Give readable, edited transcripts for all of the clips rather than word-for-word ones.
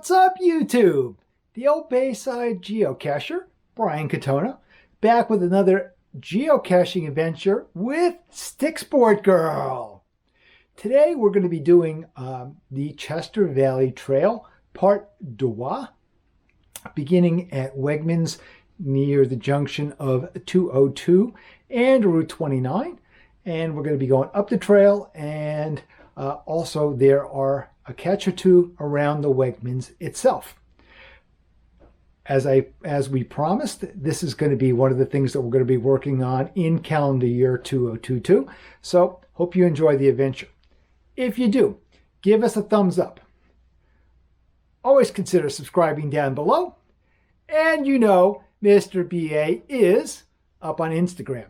What's up, YouTube? The old Bayside geocacher, Brian Katona, back with another geocaching adventure with Sticksport Girl. Today we're going to be doing the Chester Valley Trail, part Deaux, beginning at Wegmans near the junction of 202 and Route 29. And we're going to be going up the trail, and also there are a catch or two around the Wegmans itself. As we promised, this is going to be one of the things that we're going to be working on in calendar year 2022. So hope you enjoy the adventure. If you do, give us a thumbs up. Always consider subscribing down below. And you know, Mr. BA is up on Instagram.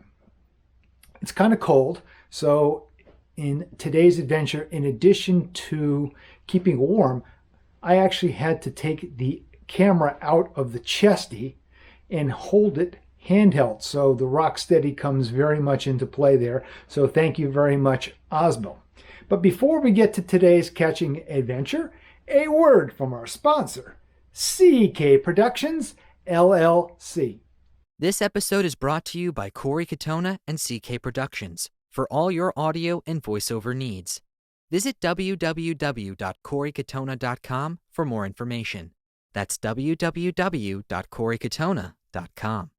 It's kind of cold, so in today's adventure, in addition to keeping warm, I actually had to take the camera out of the chesty and hold it handheld. So the Rocksteady comes very much into play there. So thank you very much, Osmo. But before we get to today's catching adventure, a word from our sponsor, CK Productions, LLC. This episode is brought to you by Corey Katona and CK Productions for all your audio and voiceover needs. Visit www.coreykatona.com for more information. That's www.coreykatona.com.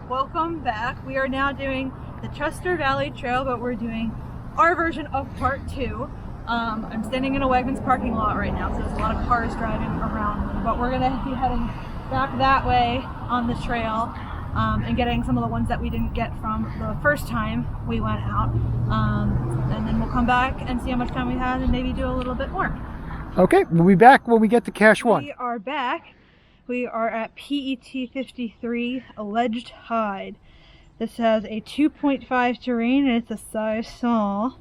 Welcome back. We are now doing the Chester Valley Trail, but we're doing our version of part 2. I'm standing in a Wegmans parking lot right now, so there's a lot of cars driving around, but we're going to be heading back that way on the trail and getting some of the ones that we didn't get from the first time we went out, and then we'll come back and see how much time we had and maybe do a little bit more. Okay, we'll be back when we get to Cache 1. We are back. We are at PET 53 Alleged Hide. This has a 2.5 terrain and it's a size small.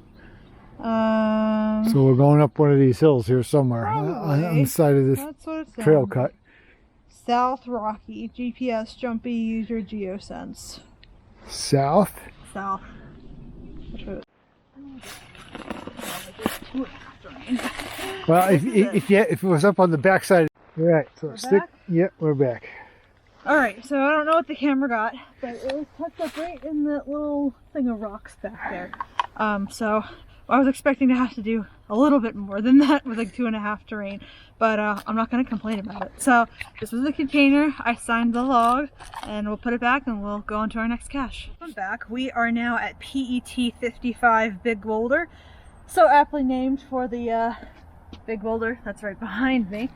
So we're going up one of these hills here somewhere on the side of this trail cut. South Rocky, GPS Jumpy User Geosense. South? South. Well, if it was up on the back side. Right, so we're back. Alright, so I don't know what the camera got, but it was tucked up right in that little thing of rocks back there. So I was expecting to have to do a little bit more than that with like 2.5 terrain, but I'm not going to complain about it. So this was the container. I signed the log, and we'll put it back and we'll go on to our next cache. Welcome back. We are now at PET 55 Big Boulder, so aptly named for the big boulder that's right behind me.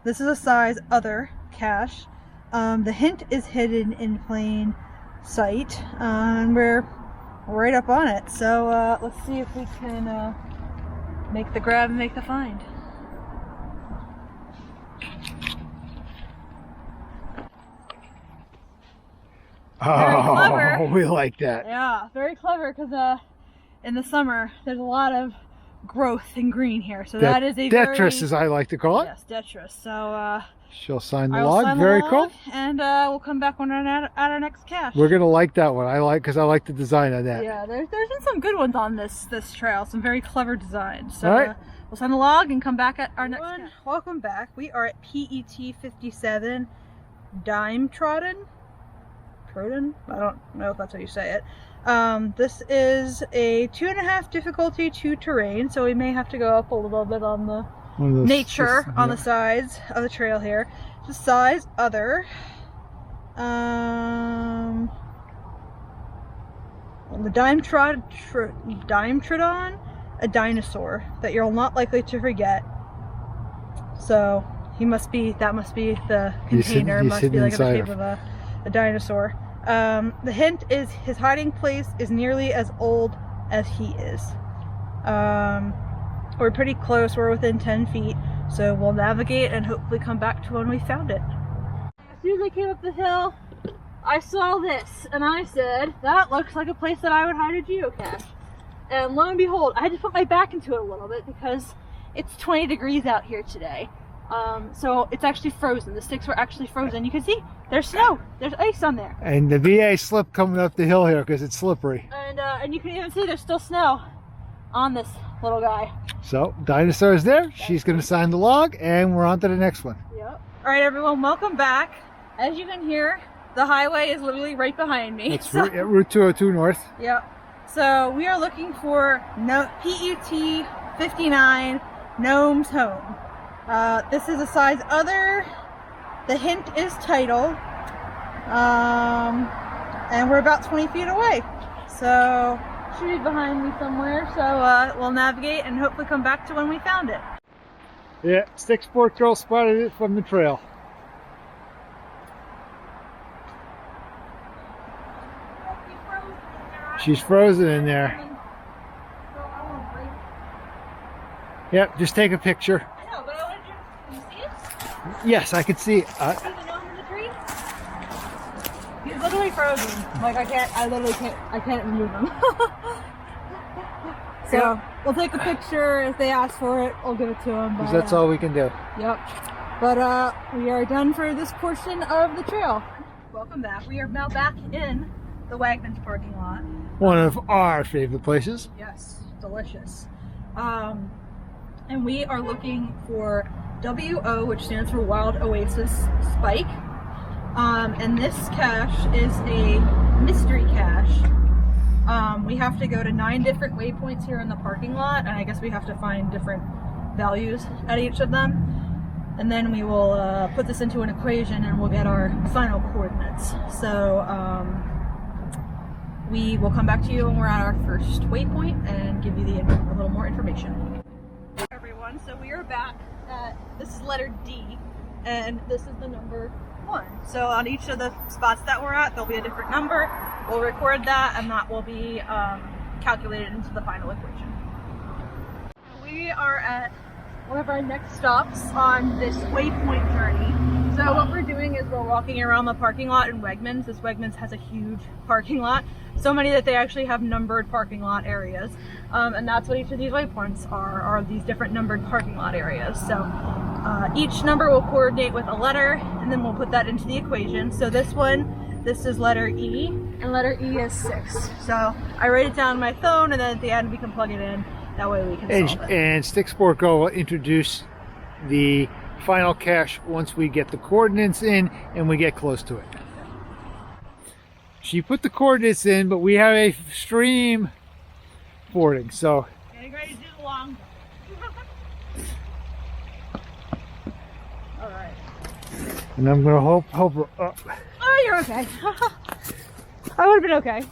This is a size other cache. The hint is hidden in plain sight, and we're right up on it. So let's see if we can make the grab and make the find. Oh, we like that. Yeah, very clever, because in the summer there's a lot of growth and green here. So that is a detritus, as I like to call it. Yes, detritus. So she'll sign the log. Very cool. And we'll come back when we're at our next cache. We're gonna like that one. Because I like the design of that. Yeah, there's been some good ones on this trail. Some very clever designs. So all right. We'll sign the log and come back at our next cache. Welcome back. We are at PET 57 Dime Trodden. I don't know if that's how you say it. This is a 2.5 difficulty 2 terrain, so we may have to go up a little bit on the nature on the sides of the trail here. Just size other. The Dimetrodon, a dinosaur that you're not likely to forget. So that must be the container. Must be like in the shape of a dinosaur. The hint is his hiding place is nearly as old as he is. We're pretty close. We're within 10 feet, so we'll navigate and hopefully come back to when we found it. As soon as I came up the hill, I saw this and I said, that looks like a place that I would hide a geocache. And lo and behold, I had to put my back into it a little bit because it's 20 degrees out here today. So it's actually frozen. The sticks were actually frozen. You can see there's snow. There's ice on there. And the VA slip coming up the hill here because it's slippery. And you can even see there's still snow on this little guy. So Dinosaur is there. She's going to sign the log, and we're on to the next one. Yep. All right, everyone, welcome back. As you can hear, the highway is literally right behind me. It's Route 202 North. Yep. So we are looking for PUT 59 Gnome's Home. This is a size other. The hint is title. And we're about 20 feet away. So should be behind me somewhere. So we'll navigate and hopefully come back to when we found it. Yeah, Stick Sport Girl spotted it from the trail. She's frozen in there. Yep, just take a picture. I know, but I wanted you to see it? Yes, I can see it. See the gnome in the tree? He's literally frozen. Like I literally can't move him. So we'll take a picture. If they ask for it, we'll give it to them. Because that's all we can do. Yep. But we are done for this portion of the trail. Welcome back. We are now back in the Wegmans parking lot. One of our favorite places. Yes, delicious. And we are looking for WO, which stands for Wild Oasis Spike. And this cache is a mystery cache. We have to go to 9 different waypoints here in the parking lot, and I guess we have to find different values at each of them. And then we will put this into an equation and we'll get our final coordinates. So we will come back to you when we're at our first waypoint and give you a little more information. Hey everyone, so we are back at, this is letter D, and this is the number 1. So on each of the spots that we're at, there'll be a different number. We'll record that, and that will be calculated into the final equation. We are at one of our next stops on this waypoint journey. So what we're doing is we're walking around the parking lot in Wegmans. This Wegmans has a huge parking lot, so many that they actually have numbered parking lot areas. And that's what each of these waypoints are these different numbered parking lot areas. So each number will coordinate with a letter, and then we'll put that into the equation. So this one, this is letter E, and letter E is 6. So I write it down on my phone, and then at the end we can plug it in. That way we can solve it. And Stick Sport Girl will introduce the final cache once we get the coordinates in and we get close to it. She put the coordinates in, but we have a stream fording, so getting ready to do the long. All right. And I'm gonna help her up. Oh, you're okay. I would have been okay.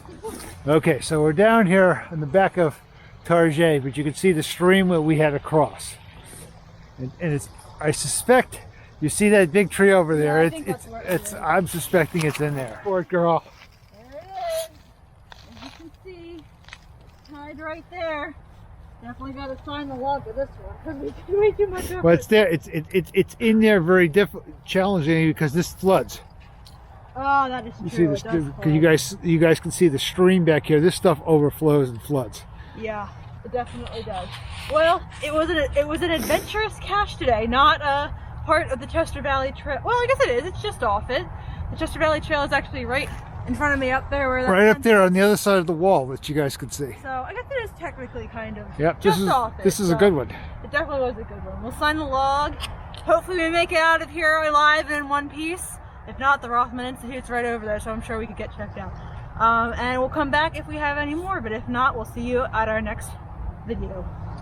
Okay, so we're down here in the back of Target, but you can see the stream that we had to cross. And it's, I suspect, you see that big tree over there? Yeah, I'm suspecting it's in there. Sport Girl. There it is. As you can see, tied right there. Definitely got to sign the log with this one because we did way too much effort. Well, it's there. It's in there very challenging because this floods. Oh, that is true. You see this, because you guys can see the stream back here. This stuff overflows and floods. Yeah, it definitely does. Well, it was an adventurous cache today, not a part of the Chester Valley Trail. Well, I guess it is. It's just off it. The Chester Valley Trail is actually right in front of me up there. Where that right up there on the other side of the wall that you guys can see. So I guess it is technically kind of yep, just off it. This is a good one. It definitely was a good one. We'll sign the log. Hopefully we make it out of here alive in one piece. If not, the Rothman Institute's right over there, so I'm sure we could get checked out. And we'll come back if we have any more, but if not, we'll see you at our next video.